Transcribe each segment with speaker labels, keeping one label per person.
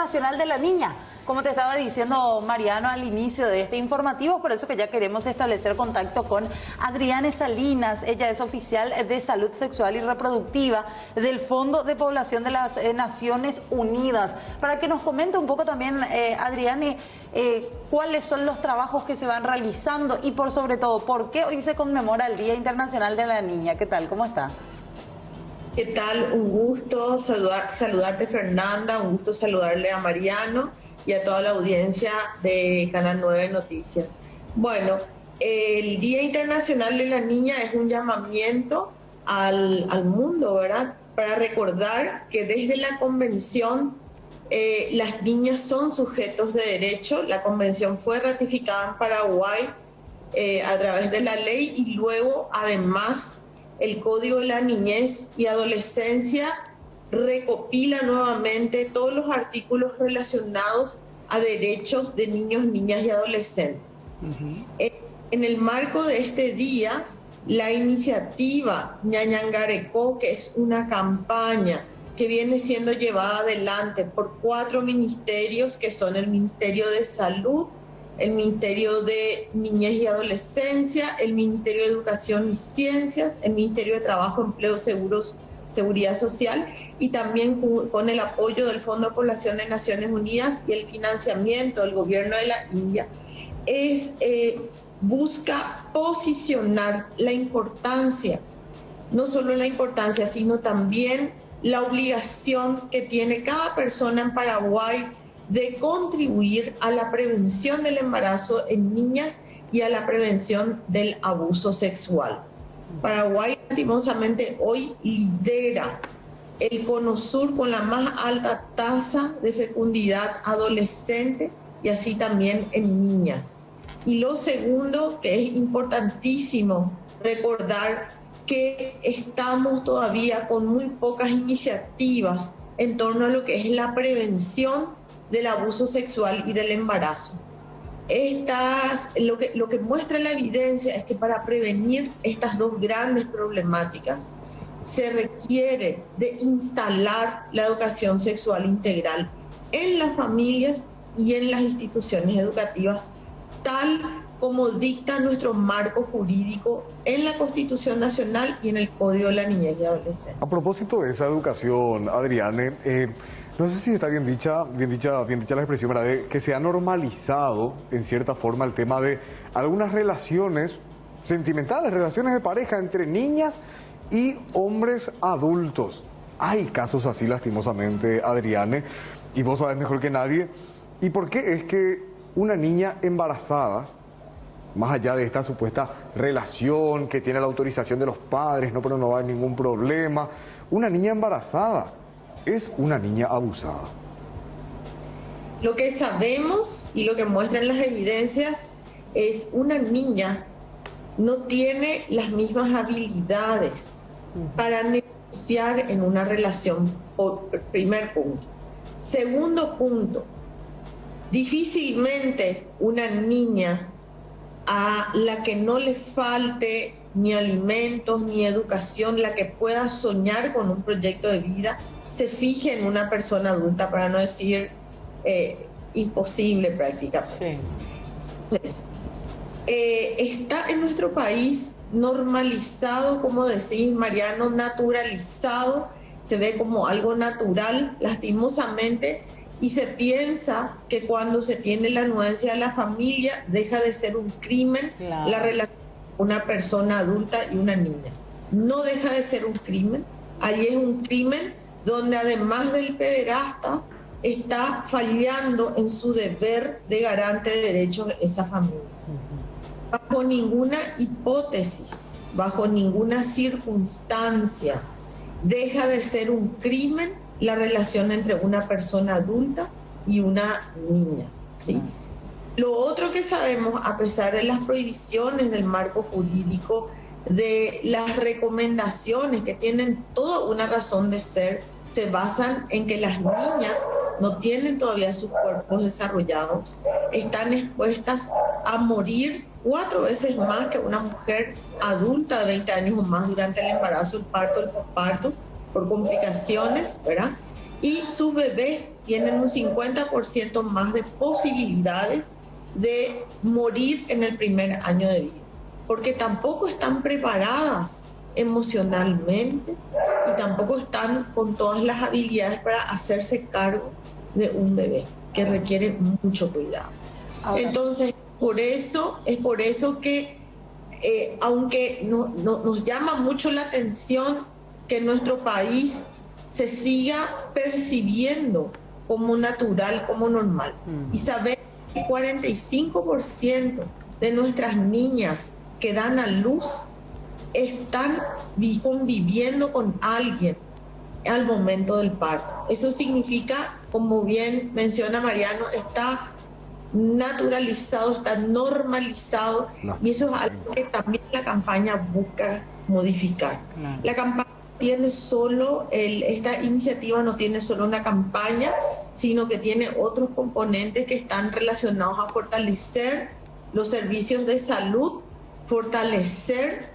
Speaker 1: Internacional de la Niña. Como te estaba diciendo Mariano al inicio de este informativo, por eso que ya queremos establecer contacto con Adriane Salinas. Ella es oficial de Salud Sexual y Reproductiva del Fondo de Población de las Naciones Unidas. Para que nos comente un poco también, Adriane, cuáles son los trabajos que se van realizando y por sobre todo, ¿por qué hoy se conmemora el Día Internacional de la Niña? ¿Qué tal? ¿Cómo está?
Speaker 2: ¿Qué tal? Un gusto saludarte, Fernanda, un gusto saludarle a Mariano y a toda la audiencia de Canal 9 Noticias. Bueno, el Día Internacional de la Niña es un llamamiento al mundo, ¿verdad? Para recordar que desde la Convención las niñas son sujetos de derecho. La Convención fue ratificada en Paraguay a través de la ley y luego, además, el Código de la Niñez y Adolescencia recopila nuevamente todos los artículos relacionados a derechos de niños, niñas y adolescentes. En el marco de este día, la iniciativa Ñañangarecó, que es una campaña que viene siendo llevada adelante por 4 ministerios, que son el Ministerio de Salud, el Ministerio de Niñez y Adolescencia, el Ministerio de Educación y Ciencias, el Ministerio de Trabajo, Empleo, Seguridad Social, y también con el apoyo del Fondo de Población de Naciones Unidas y el financiamiento del gobierno de la India, busca posicionar la importancia, no solo la importancia, sino también la obligación que tiene cada persona en Paraguay de contribuir a la prevención del embarazo en niñas y a la prevención del abuso sexual. Paraguay, lastimosamente, hoy lidera el Cono Sur con la más alta tasa de fecundidad adolescente y así también en niñas. Y lo segundo, que es importantísimo recordar, que estamos todavía con muy pocas iniciativas en torno a lo que es la prevención del abuso sexual y del embarazo. Lo que muestra la evidencia es que para prevenir estas dos grandes problemáticas se requiere de instalar la educación sexual integral en las familias y en las instituciones educativas, tal como dicta nuestro marco jurídico en la Constitución Nacional y en el Código de la Niñez y Adolescencia.
Speaker 3: A propósito de esa educación, Adriane, no sé si está bien dicha la expresión, ¿verdad? De que se ha normalizado en cierta forma el tema de algunas relaciones sentimentales, relaciones de pareja entre niñas y hombres adultos. Hay casos así, lastimosamente, Adriane, y vos sabés mejor que nadie. ¿Y por qué es que una niña embarazada, más allá de esta supuesta relación que tiene la autorización de los padres, no, pero no va a haber ningún problema, una niña embarazada es una niña abusada?
Speaker 2: Lo que sabemos y lo que muestran las evidencias es una niña no tiene las mismas habilidades para negociar en una relación, por primer punto. Segundo punto, difícilmente una niña a la que no le falte ni alimentos ni educación, la que pueda soñar con un proyecto de vida, se fije en una persona adulta, para no decir imposible prácticamente. Sí. Entonces, está en nuestro país normalizado, como decís, Mariano, naturalizado, se ve como algo natural, lastimosamente, y se piensa que cuando se tiene la anuencia de la familia deja de ser un crimen, claro, la relación con una persona adulta y una niña. No deja de ser un crimen, ahí es un crimen donde además del pederasta está fallando en su deber de garante de derechos de esa familia. Bajo ninguna hipótesis, bajo ninguna circunstancia, deja de ser un crimen la relación entre una persona adulta y una niña, ¿sí? Lo otro que sabemos, a pesar de las prohibiciones del marco jurídico, de las recomendaciones que tienen toda una razón de ser, se basan en que las niñas no tienen todavía sus cuerpos desarrollados, están expuestas a morir 4 veces más que una mujer adulta de 20 años o más durante el embarazo, el parto, el posparto, por complicaciones, ¿verdad? y sus bebés tienen un 50% más de posibilidades de morir en el primer año de vida, porque tampoco están preparadas emocionalmente y tampoco están con todas las habilidades para hacerse cargo de un bebé que requiere mucho cuidado. Entonces, es por eso que aunque nos llama mucho la atención que nuestro país se siga percibiendo como natural, como normal, y saber que 45% de nuestras niñas que dan a luz están conviviendo con alguien al momento del parto. Eso significa, como bien menciona Mariano, está naturalizado, está normalizado, y eso es algo que también la campaña busca modificar. La campaña tiene solo, esta iniciativa no tiene solo una campaña, sino que tiene otros componentes que están relacionados a fortalecer los servicios de salud, fortalecer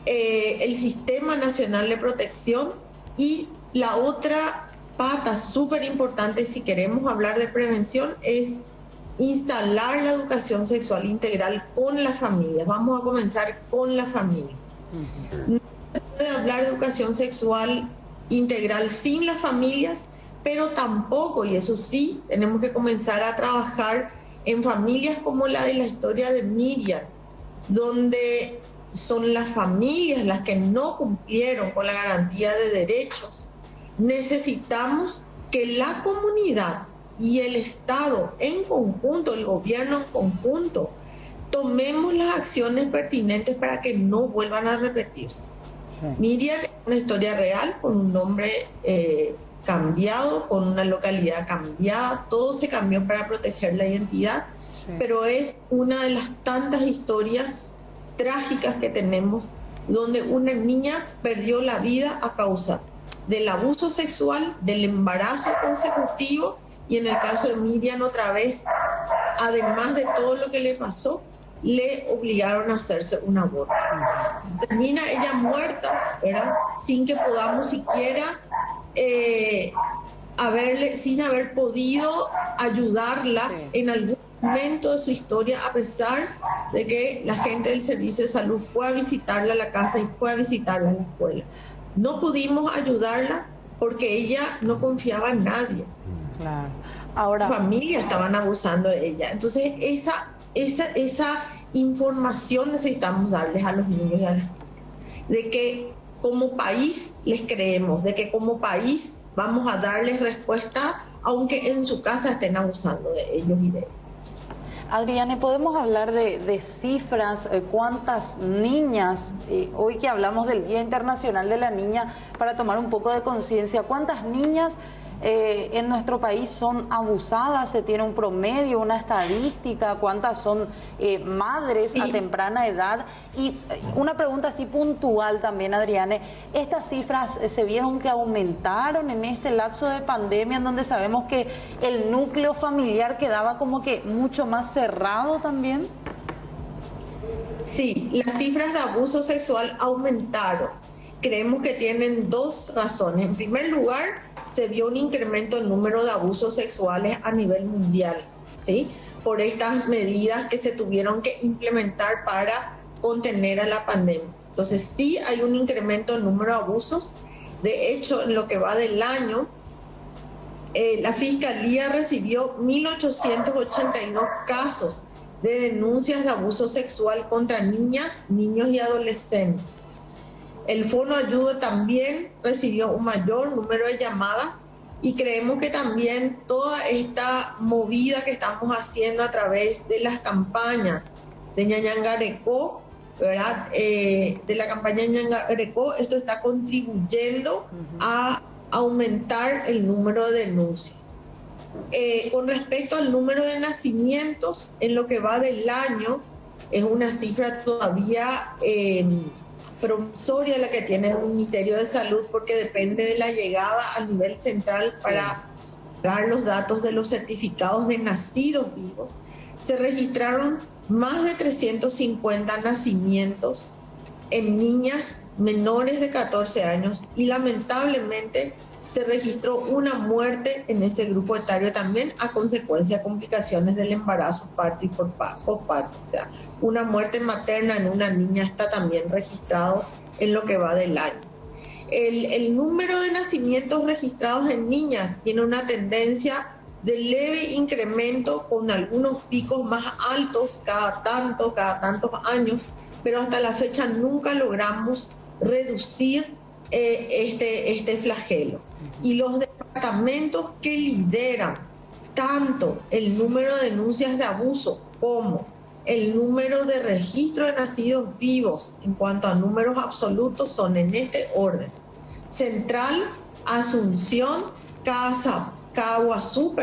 Speaker 2: el Sistema Nacional de Protección, y la otra pata súper importante si queremos hablar de prevención es instalar la educación sexual integral con las familias. Vamos a comenzar con la familia. No se puede hablar de educación sexual integral sin las familias, pero tampoco, y eso sí, tenemos que comenzar a trabajar en familias como la de la historia de Miriam, donde son las familias las que no cumplieron con la garantía de derechos. Necesitamos que la comunidad y el Estado en conjunto, el gobierno en conjunto, tomemos las acciones pertinentes para que no vuelvan a repetirse. Sí. Miriam es una historia real, con un nombre cambiado, con una localidad cambiada, todo se cambió para proteger la identidad, sí. Pero es una de las tantas historias trágicas que tenemos, donde una niña perdió la vida a causa del abuso sexual, del embarazo consecutivo, y en el caso de Miriam otra vez, además de todo lo que le pasó, le obligaron a hacerse un aborto. Termina ella muerta, ¿verdad? Sin que podamos siquiera sin haber podido ayudarla, sí, en algún momento de su historia, a pesar de que la gente del servicio de salud fue a visitarla a la casa y fue a visitarla a la escuela. No pudimos ayudarla porque ella no confiaba en nadie.
Speaker 1: Claro. Ahora,
Speaker 2: Su familia estaban abusando de ella. Entonces, esa información necesitamos darles a los niños y a las niñas, de que como país les creemos, de que como país vamos a darles respuesta, aunque en su casa estén abusando de ellos y de ellas.
Speaker 1: Adriana, ¿podemos hablar de cifras? ¿Cuántas niñas, hoy que hablamos del Día Internacional de la Niña, para tomar un poco de conciencia, cuántas niñas en nuestro país son abusadas? ¿Se tiene un promedio, una estadística? ¿Cuántas son madres a temprana edad? Y una pregunta así puntual también, Adriana, ¿estas cifras se vieron que aumentaron en este lapso de pandemia, en donde sabemos que el núcleo familiar quedaba como que mucho más cerrado también?
Speaker 2: Sí, las cifras de abuso sexual aumentaron. Creemos que tienen dos razones. En primer lugar, se vio un incremento en el número de abusos sexuales a nivel mundial, ¿sí? Por estas medidas que se tuvieron que implementar para contener a la pandemia. Entonces, sí hay un incremento en el número de abusos. De hecho, en lo que va del año, la Fiscalía recibió 1.882 casos de denuncias de abuso sexual contra niñas, niños y adolescentes. El Fono Ayuda también recibió un mayor número de llamadas, y creemos que también toda esta movida que estamos haciendo a través de las campañas de Ñañangarecó, ¿verdad? De la campaña Ñañangarecó, esto está contribuyendo a aumentar el número de denuncias. Con respecto al número de nacimientos, en lo que va del año, es una cifra todavía provisoria la que tiene el Ministerio de Salud, porque depende de la llegada a nivel central para dar los datos de los certificados de nacidos vivos. Se registraron más de 350 nacimientos en niñas menores de 14 años, y lamentablemente se registró una muerte en ese grupo etario también a consecuencia de complicaciones del embarazo, parto y posparto. O sea, una muerte materna en una niña está también registrado en lo que va del año. El número de nacimientos registrados en niñas tiene una tendencia de leve incremento con algunos picos más altos cada tantos años, pero hasta la fecha nunca logramos reducir este flagelo. Y los departamentos que lideran tanto el número de denuncias de abuso como el número de registro de nacidos vivos en cuanto a números absolutos son en este orden: Central, Asunción, Caguazú,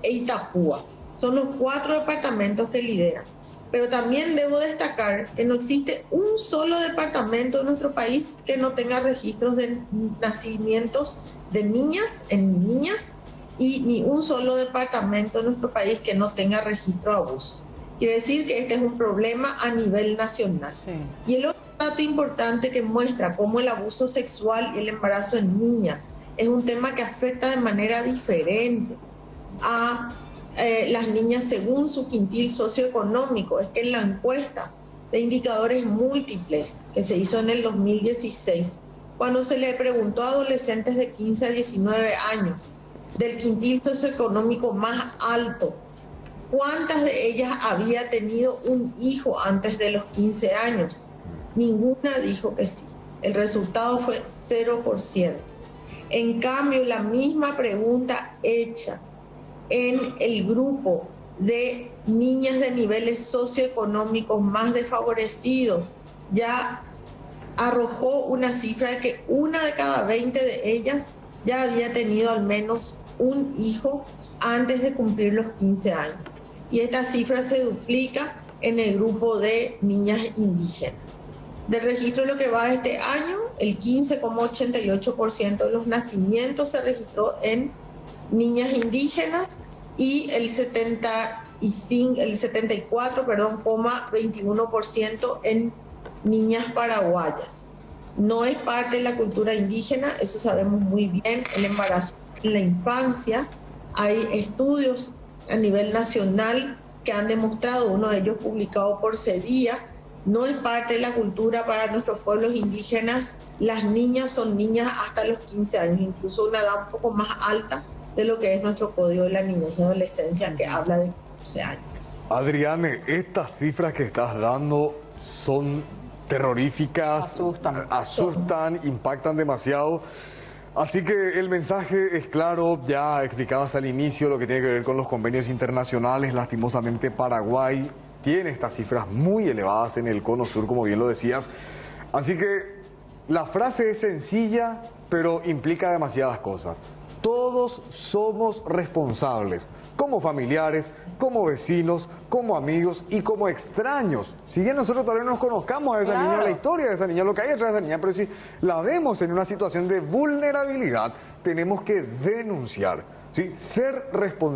Speaker 2: e Itapúa. Son los 4 departamentos que lideran. Pero también debo destacar que no existe un solo departamento en nuestro país que no tenga registros de nacimientos de niñas y ni un solo departamento en nuestro país que no tenga registro de abuso. Quiere decir que este es un problema a nivel nacional. Sí. Y el otro dato importante que muestra cómo el abuso sexual y el embarazo en niñas es un tema que afecta de manera diferente a las niñas según su quintil socioeconómico, es que en la encuesta de indicadores múltiples que se hizo en el 2016, cuando se le preguntó a adolescentes de 15 a 19 años del quintil socioeconómico más alto, ¿cuántas de ellas había tenido un hijo antes de los 15 años? Ninguna dijo que sí. El resultado fue 0%. En cambio, la misma pregunta hecha en el grupo de niñas de niveles socioeconómicos más desfavorecidos ya arrojó una cifra de que 1 de cada 20 de ellas ya había tenido al menos un hijo antes de cumplir los 15 años. Y esta cifra se duplica en el grupo de niñas indígenas. Del registro de lo que va de este año, el 15,88% de los nacimientos se registró en niñas indígenas y el 74,21% en niñas paraguayas. No es parte de la cultura indígena, eso sabemos muy bien. El embarazo en la infancia, hay estudios a nivel nacional que han demostrado, uno de ellos publicado por CEDIA, no es parte de la cultura para nuestros pueblos indígenas. Las niñas son niñas hasta los 15 años, incluso una edad un poco más alta de lo que es nuestro Código de la Niñez y Adolescencia, que habla de 15 años.
Speaker 3: Adriane, estas cifras que estás dando son terroríficas, asustan, impactan demasiado. Así que el mensaje es claro, ya explicabas al inicio lo que tiene que ver con los convenios internacionales. Lastimosamente Paraguay tiene estas cifras muy elevadas en el cono sur, como bien lo decías. Así que la frase es sencilla, pero implica demasiadas cosas. Todos somos responsables, como familiares, como vecinos, como amigos y como extraños. Si bien nosotros tal vez no nos conozcamos a esa niña, la historia de esa niña, lo que hay detrás de esa niña, pero si la vemos en una situación de vulnerabilidad, tenemos que denunciar, ¿sí? Ser responsables.